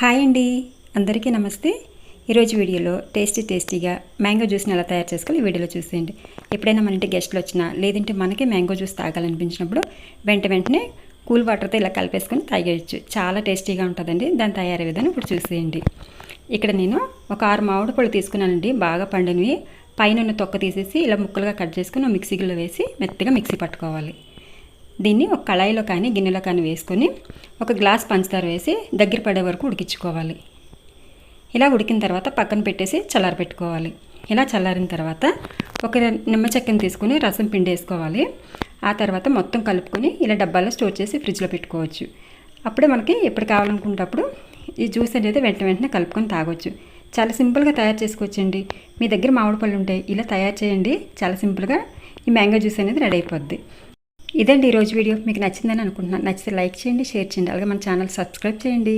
Hi అండి, అందరికీ నమస్తే. ఈరోజు వీడియోలో టేస్టీగా మ్యాంగో జ్యూస్ని ఎలా తయారు చేసుకోవాలి ఈ వీడియోలో చూసేయండి. ఎప్పుడైనా మన ఇంటికి గెస్ట్లు వచ్చినా లేదంటే మనకే మ్యాంగో జ్యూస్ తాగాలనిపించినప్పుడు వెంటనే కూల్ వాటర్తో ఇలా కలిపేసుకొని తాగేయచ్చు. చాలా టేస్టీగా ఉంటుందండి. దాని తయారీ విధానం ఇప్పుడు చూసేయండి. ఇక్కడ నేను ఒక 6 మామిడి పళ్ళు తీసుకున్నానండి, బాగా పండినవి. పైన ఉన్న తొక్క తీసేసి ఇలా ముక్కలుగా కట్ చేసుకుని మిక్సీ గిన్నెలో వేసి మెత్తగా మిక్సీ పట్టుకోవాలి. దీన్ని ఒక కళాయిలో కానీ గిన్నెలో కానీ వేసుకొని ఒక గ్లాస్ పంచదార వేసి దగ్గర పడే వరకు ఉడికించుకోవాలి. ఇలా ఉడికిన తర్వాత పక్కన పెట్టేసి చల్లారపెట్టుకోవాలి. ఇలా చల్లారిన తర్వాత ఒక నిమ్మ చెక్కను తీసుకుని రసం పిండి వేసుకోవాలి. ఆ తర్వాత మొత్తం కలుపుకొని ఇలా డబ్బాలో స్టోర్ చేసి ఫ్రిడ్జ్లో పెట్టుకోవచ్చు. అప్పుడే మనకి ఎప్పుడు కావాలనుకున్నప్పుడు ఈ జ్యూస్ అనేది వెంటనే కలుపుకొని తాగొచ్చు. చాలా సింపుల్గా తయారు చేసుకోవచ్చండి. మీ దగ్గర మామిడి పళ్ళు ఉంటాయి, ఇలా తయారు చేయండి. చాలా సింపుల్గా ఈ మ్యాంగో జ్యూస్ అనేది రెడీ అయిపోద్ది. ఇదండి ఈరోజు వీడియో. మీకు నచ్చిందని అనుకుంటున్నాను. నచ్చితే లైక్ చేయండి, షేర్ చేయండి, అలాగే మన ఛానల్ సబ్స్క్రైబ్ చేయండి.